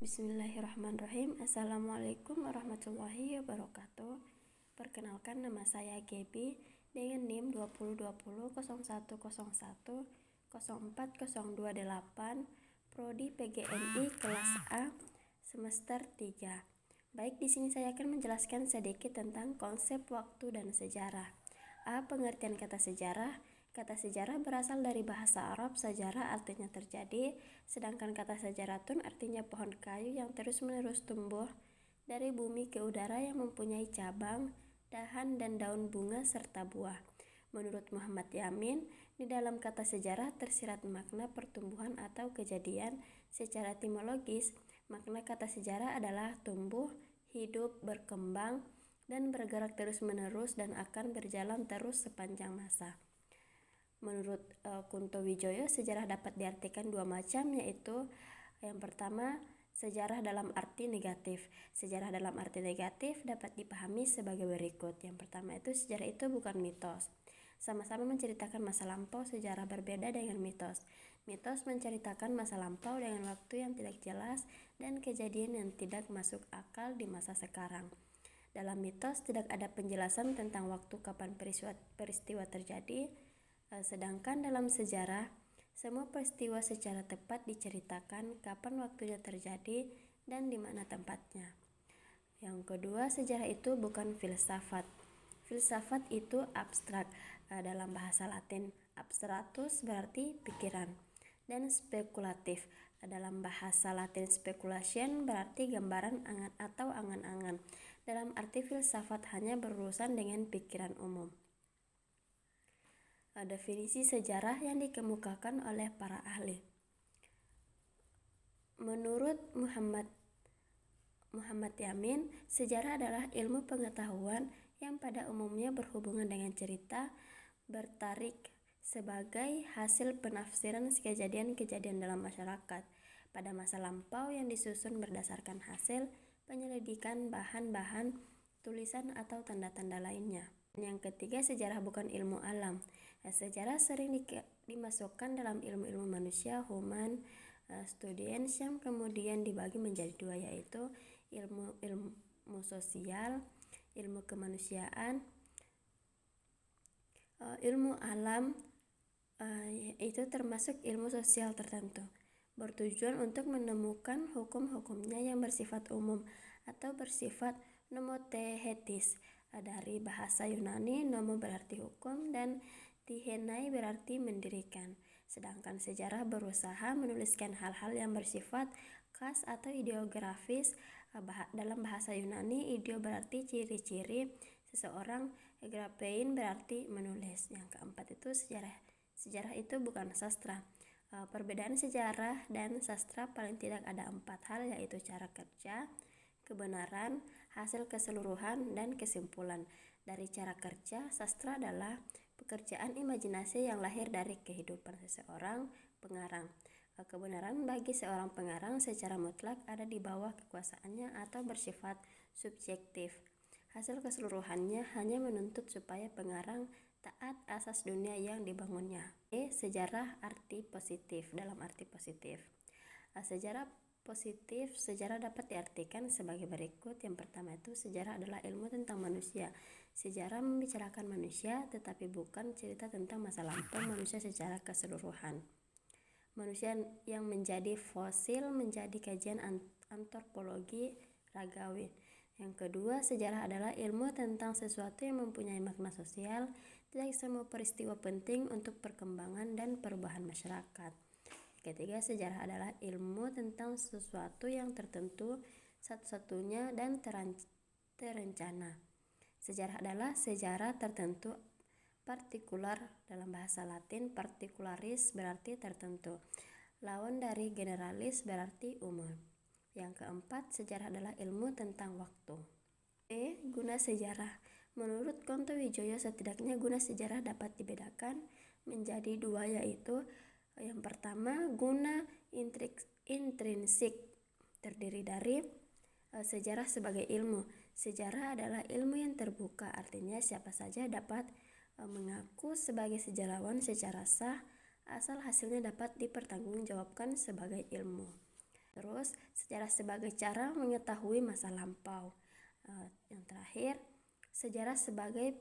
Bismillahirrahmanirrahim. Assalamualaikum warahmatullahi wabarakatuh. Perkenalkan, nama saya Gaby dengan NIM 20200101040228, Prodi PGMI kelas A semester 3. Baik, di sini saya akan menjelaskan sedikit tentang konsep waktu dan sejarah. A. Pengertian kata sejarah. Kata sejarah berasal dari bahasa Arab sajarah, artinya terjadi, sedangkan kata sejaratun artinya pohon kayu yang terus-menerus tumbuh dari bumi ke udara yang mempunyai cabang, dahan, dan daun bunga serta buah. Menurut Muhammad Yamin, di dalam kata sejarah tersirat makna pertumbuhan atau kejadian. Secara etimologis, makna kata sejarah adalah tumbuh, hidup, berkembang, dan bergerak terus-menerus dan akan berjalan terus sepanjang masa. Menurut Kunto Wijoyo, sejarah dapat diartikan dua macam, yaitu yang pertama, sejarah dalam arti negatif. Sejarah dalam arti negatif dapat dipahami sebagai berikut. Yang pertama itu, sejarah itu bukan mitos. Sama-sama menceritakan masa lampau, sejarah berbeda dengan mitos. Mitos menceritakan masa lampau dengan waktu yang tidak jelas dan kejadian yang tidak masuk akal di masa sekarang. Dalam mitos tidak ada penjelasan tentang waktu kapan peristiwa terjadi, sedangkan dalam sejarah, semua peristiwa secara tepat diceritakan kapan waktunya terjadi dan di mana tempatnya. Yang kedua, sejarah itu bukan filsafat. Filsafat itu abstrak. Dalam bahasa Latin, abstratus berarti pikiran, dan spekulatif. Dalam bahasa Latin, speculation berarti gambaran angan atau angan-angan. Dalam arti filsafat hanya berurusan dengan pikiran umum. Definisi sejarah yang dikemukakan oleh para ahli. Menurut Muhammad Yamin, sejarah adalah ilmu pengetahuan yang pada umumnya berhubungan dengan cerita bertarik sebagai hasil penafsiran kejadian-kejadian dalam masyarakat pada masa lampau yang disusun berdasarkan hasil penyelidikan bahan-bahan, tulisan atau tanda-tanda lainnya. Yang ketiga, sejarah bukan ilmu alam. Sejarah sering dimasukkan dalam ilmu-ilmu manusia, human studies, yang kemudian dibagi menjadi dua, yaitu ilmu sosial, ilmu kemanusiaan. Ilmu alam itu termasuk ilmu sosial tertentu, bertujuan untuk menemukan hukum-hukumnya yang bersifat umum atau bersifat nomotehetis. Dari bahasa Yunani, nomo berarti hukum dan tihenai berarti mendirikan. Sedangkan sejarah berusaha menuliskan hal-hal yang bersifat khas atau ideografis. Dalam bahasa Yunani, ideo berarti ciri-ciri seseorang, graphein berarti menulis. Yang keempat itu, sejarah itu bukan sastra. Perbedaan sejarah dan sastra paling tidak ada 4 hal, yaitu cara kerja, kebenaran, hasil keseluruhan, dan kesimpulan. Dari cara kerja, sastra adalah pekerjaan imajinasi yang lahir dari kehidupan seseorang pengarang. Kebenaran bagi seorang pengarang secara mutlak ada di bawah kekuasaannya atau bersifat subjektif. Hasil keseluruhannya hanya menuntut supaya pengarang taat asas dunia yang dibangunnya. Sejarah arti positif. Dalam arti positif, sejarah positif, sejarah dapat diartikan sebagai berikut. Yang pertama itu, sejarah adalah ilmu tentang manusia. Sejarah membicarakan manusia, tetapi bukan cerita tentang masa lampau manusia secara keseluruhan. Manusia yang menjadi fosil menjadi kajian antropologi ragawi. Yang kedua, sejarah adalah ilmu tentang sesuatu yang mempunyai makna sosial. Tidak semua peristiwa penting untuk perkembangan dan perubahan masyarakat. Ketiga, sejarah adalah ilmu tentang sesuatu yang tertentu, satu-satunya dan terencana. Sejarah adalah sejarah tertentu, partikular. Dalam bahasa Latin, partikularis berarti tertentu. Lawan dari generalis berarti umum. Yang keempat, sejarah adalah ilmu tentang waktu. Guna sejarah. Menurut Kunto Wijoyo, setidaknya guna sejarah dapat dibedakan menjadi dua, yaitu yang pertama, guna intrinsik, terdiri dari sejarah sebagai ilmu. Sejarah adalah ilmu yang terbuka, artinya siapa saja dapat mengaku sebagai sejarawan secara sah, asal hasilnya dapat dipertanggungjawabkan sebagai ilmu. Terus, sejarah sebagai cara mengetahui masa lampau. Yang terakhir, sejarah sebagai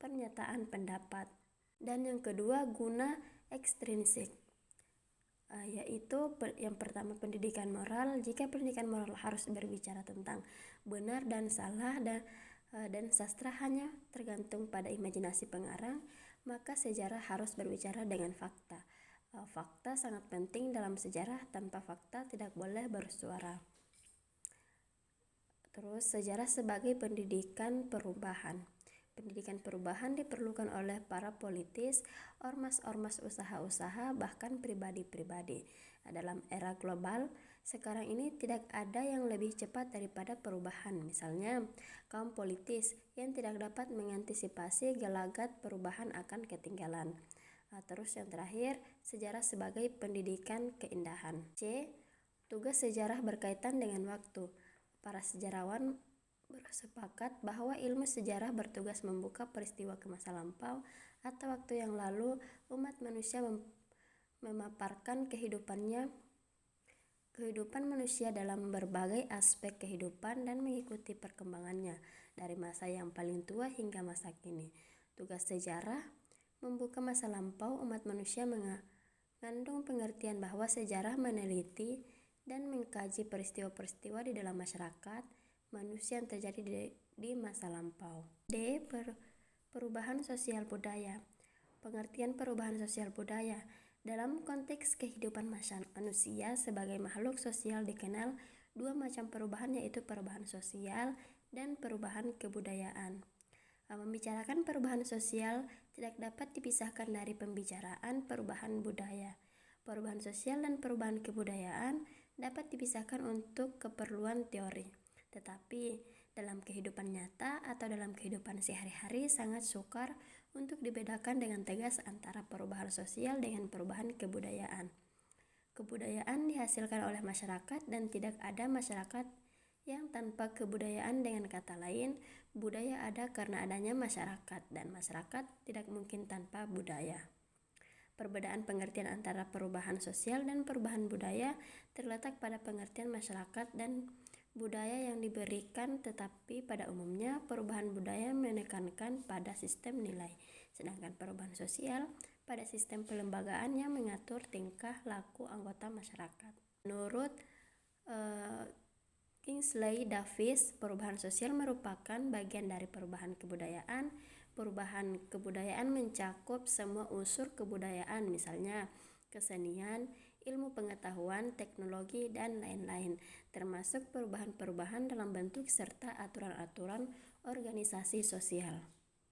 pernyataan pendapat. Dan yang kedua, guna ekstrinsik, yaitu yang pertama pendidikan moral. Jika pendidikan moral harus berbicara tentang benar dan salah dan sastra hanya tergantung pada imajinasi pengarang, maka sejarah harus berbicara dengan fakta. Fakta sangat penting dalam sejarah, tanpa fakta tidak boleh bersuara. Terus, sejarah sebagai pendidikan perubahan. Pendidikan perubahan diperlukan oleh para politis, ormas-ormas usaha-usaha, bahkan pribadi-pribadi. Dalam era global, sekarang ini tidak ada yang lebih cepat daripada perubahan. Misalnya, kaum politis yang tidak dapat mengantisipasi gelagat perubahan akan ketinggalan. Terus yang terakhir, sejarah sebagai pendidikan keindahan. C. Tugas sejarah berkaitan dengan waktu. Para sejarawan bersepakat bahwa ilmu sejarah bertugas membuka peristiwa ke masa lampau atau waktu yang lalu. Umat manusia memaparkan kehidupan manusia dalam berbagai aspek kehidupan dan mengikuti perkembangannya dari masa yang paling tua hingga masa kini. Tugas sejarah membuka masa lampau umat manusia mengandung pengertian bahwa sejarah meneliti dan mengkaji peristiwa-peristiwa di dalam masyarakat manusia yang terjadi di masa lampau. D. Perubahan sosial budaya. Pengertian perubahan sosial budaya. Dalam konteks kehidupan manusia sebagai makhluk sosial dikenal dua macam perubahan, yaitu perubahan sosial dan perubahan kebudayaan. Membicarakan perubahan sosial tidak dapat dipisahkan dari pembicaraan perubahan budaya. Perubahan sosial dan perubahan kebudayaan dapat dipisahkan untuk keperluan teori, tetapi dalam kehidupan nyata atau dalam kehidupan sehari-hari sangat sukar untuk dibedakan dengan tegas antara perubahan sosial dengan perubahan kebudayaan. Kebudayaan dihasilkan oleh masyarakat dan tidak ada masyarakat yang tanpa kebudayaan. Dengan kata lain, budaya ada karena adanya masyarakat, dan masyarakat tidak mungkin tanpa budaya. Perbedaan pengertian antara perubahan sosial dan perubahan budaya terletak pada pengertian masyarakat dan budaya yang diberikan, tetapi pada umumnya perubahan budaya menekankan pada sistem nilai, sedangkan perubahan sosial pada sistem pelembagaan yang mengatur tingkah laku anggota masyarakat. Menurut Kingsley Davis, perubahan sosial merupakan bagian dari perubahan kebudayaan. Perubahan kebudayaan mencakup semua unsur kebudayaan, misalnya kesenian, ilmu pengetahuan, teknologi, dan lain-lain, termasuk perubahan-perubahan dalam bentuk serta aturan-aturan organisasi sosial.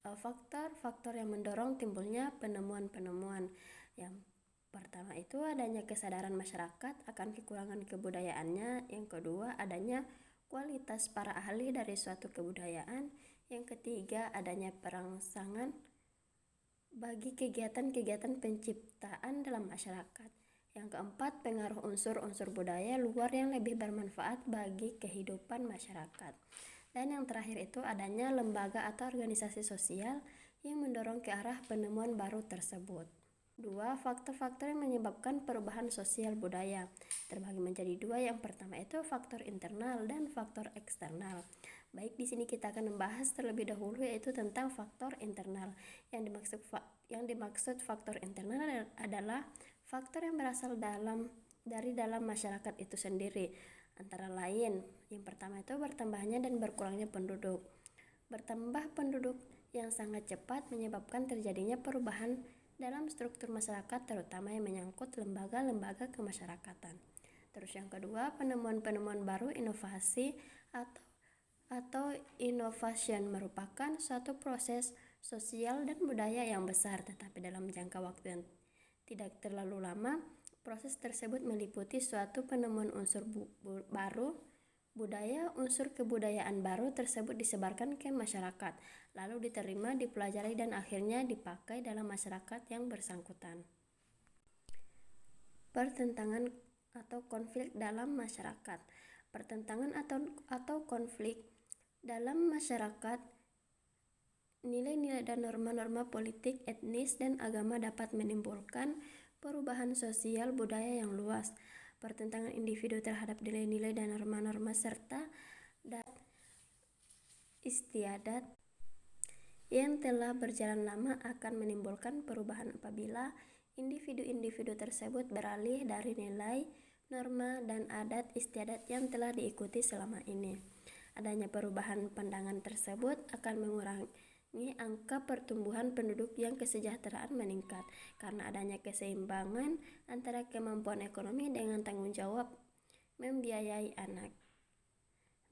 Faktor-faktor yang mendorong timbulnya penemuan-penemuan. Yang pertama itu adanya kesadaran masyarakat akan kekurangan kebudayaannya. Yang kedua, adanya kualitas para ahli dari suatu kebudayaan. Yang ketiga, adanya perangsangan bagi kegiatan-kegiatan penciptaan dalam masyarakat. Yang keempat, pengaruh unsur-unsur budaya luar yang lebih bermanfaat bagi kehidupan masyarakat. Dan yang terakhir itu adanya lembaga atau organisasi sosial yang mendorong ke arah penemuan baru tersebut. 2. Faktor-faktor yang menyebabkan perubahan sosial budaya terbagi menjadi dua. Yang pertama itu faktor internal dan faktor eksternal. Baik, di sini kita akan membahas terlebih dahulu yaitu tentang faktor internal. Yang dimaksud faktor internal adalah faktor yang berasal dari dalam masyarakat itu sendiri. Antara lain, yang pertama itu bertambahnya dan berkurangnya penduduk. Bertambah penduduk yang sangat cepat menyebabkan terjadinya perubahan dalam struktur masyarakat, terutama yang menyangkut lembaga-lembaga kemasyarakatan. Terus yang kedua, penemuan-penemuan baru, inovasi atau innovation merupakan suatu proses sosial dan budaya yang besar, tetapi dalam jangka waktu yang tidak terlalu lama. Proses tersebut meliputi suatu penemuan unsur baru, budaya, unsur kebudayaan baru tersebut disebarkan ke masyarakat, lalu diterima, dipelajari, dan akhirnya dipakai dalam masyarakat yang bersangkutan. Pertentangan atau konflik dalam masyarakat. Pertentangan atau konflik dalam masyarakat, nilai-nilai dan norma-norma politik, etnis, dan agama dapat menimbulkan perubahan sosial budaya yang luas. pertentangan individu terhadap nilai-nilai dan norma-norma serta istiadat yang telah berjalan lama akan menimbulkan perubahan apabila individu-individu tersebut beralih dari nilai, norma, dan adat istiadat yang telah diikuti selama ini. Adanya perubahan pandangan tersebut akan mengurangi angka pertumbuhan penduduk yang kesejahteraan meningkat karena adanya keseimbangan antara kemampuan ekonomi dengan tanggung jawab membiayai anak.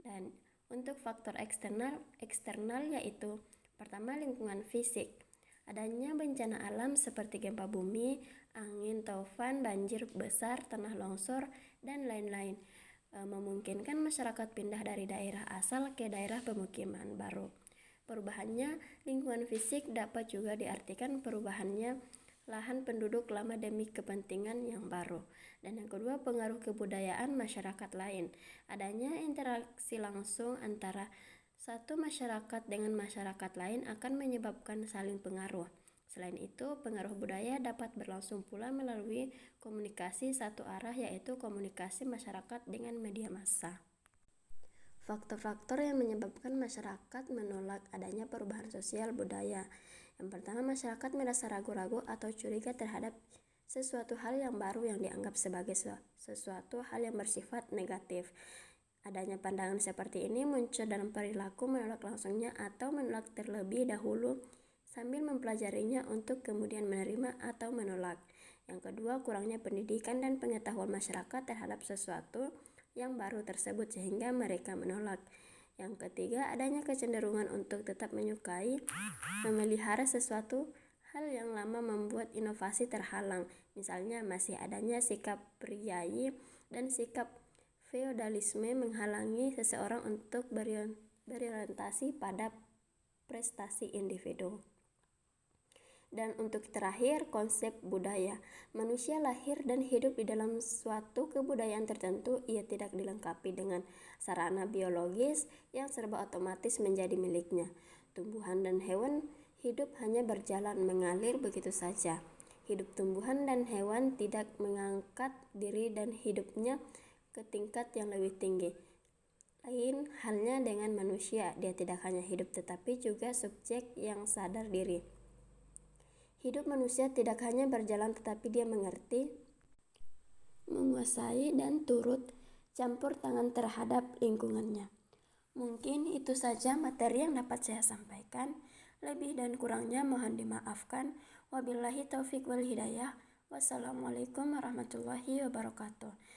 Dan untuk faktor eksternal yaitu pertama, lingkungan fisik. Adanya bencana alam seperti gempa bumi, angin, taufan, banjir besar, tanah longsor, dan lain-lain memungkinkan masyarakat pindah dari daerah asal ke daerah pemukiman baru. Perubahannya lingkungan fisik dapat juga diartikan perubahannya lahan penduduk lama demi kepentingan yang baru. Dan yang kedua, pengaruh kebudayaan masyarakat lain. Adanya interaksi langsung antara satu masyarakat dengan masyarakat lain akan menyebabkan saling pengaruh. Selain itu, pengaruh budaya dapat berlangsung pula melalui komunikasi satu arah, yaitu komunikasi masyarakat dengan media massa. Faktor-faktor yang menyebabkan masyarakat menolak adanya perubahan sosial budaya. Yang pertama, masyarakat merasa ragu-ragu atau curiga terhadap sesuatu hal yang baru yang dianggap sebagai sesuatu hal yang bersifat negatif. Adanya pandangan seperti ini muncul dalam perilaku menolak langsungnya atau menolak terlebih dahulu sambil mempelajarinya untuk kemudian menerima atau menolak. Yang kedua, kurangnya pendidikan dan pengetahuan masyarakat terhadap sesuatu yang baru tersebut sehingga mereka menolak. Yang ketiga, adanya kecenderungan untuk tetap menyukai, memelihara sesuatu hal yang lama membuat inovasi terhalang. Misalnya masih adanya sikap priayi dan sikap feodalisme menghalangi seseorang untuk berorientasi pada prestasi individu. Dan untuk terakhir, konsep budaya. Manusia lahir dan hidup di dalam suatu kebudayaan tertentu. Ia tidak dilengkapi dengan sarana biologis yang serba otomatis menjadi miliknya. Tumbuhan dan hewan hidup hanya berjalan mengalir begitu saja. Hidup tumbuhan dan hewan tidak mengangkat diri dan hidupnya ke tingkat yang lebih tinggi. Lain halnya dengan manusia, dia tidak hanya hidup tetapi juga subjek yang sadar diri. Hidup manusia tidak hanya berjalan tetapi dia mengerti, menguasai, dan turut campur tangan terhadap lingkungannya. Mungkin itu saja materi yang dapat saya sampaikan. Lebih dan kurangnya mohon dimaafkan. Wabillahi taufiq wal hidayah. Wassalamualaikum warahmatullahi wabarakatuh.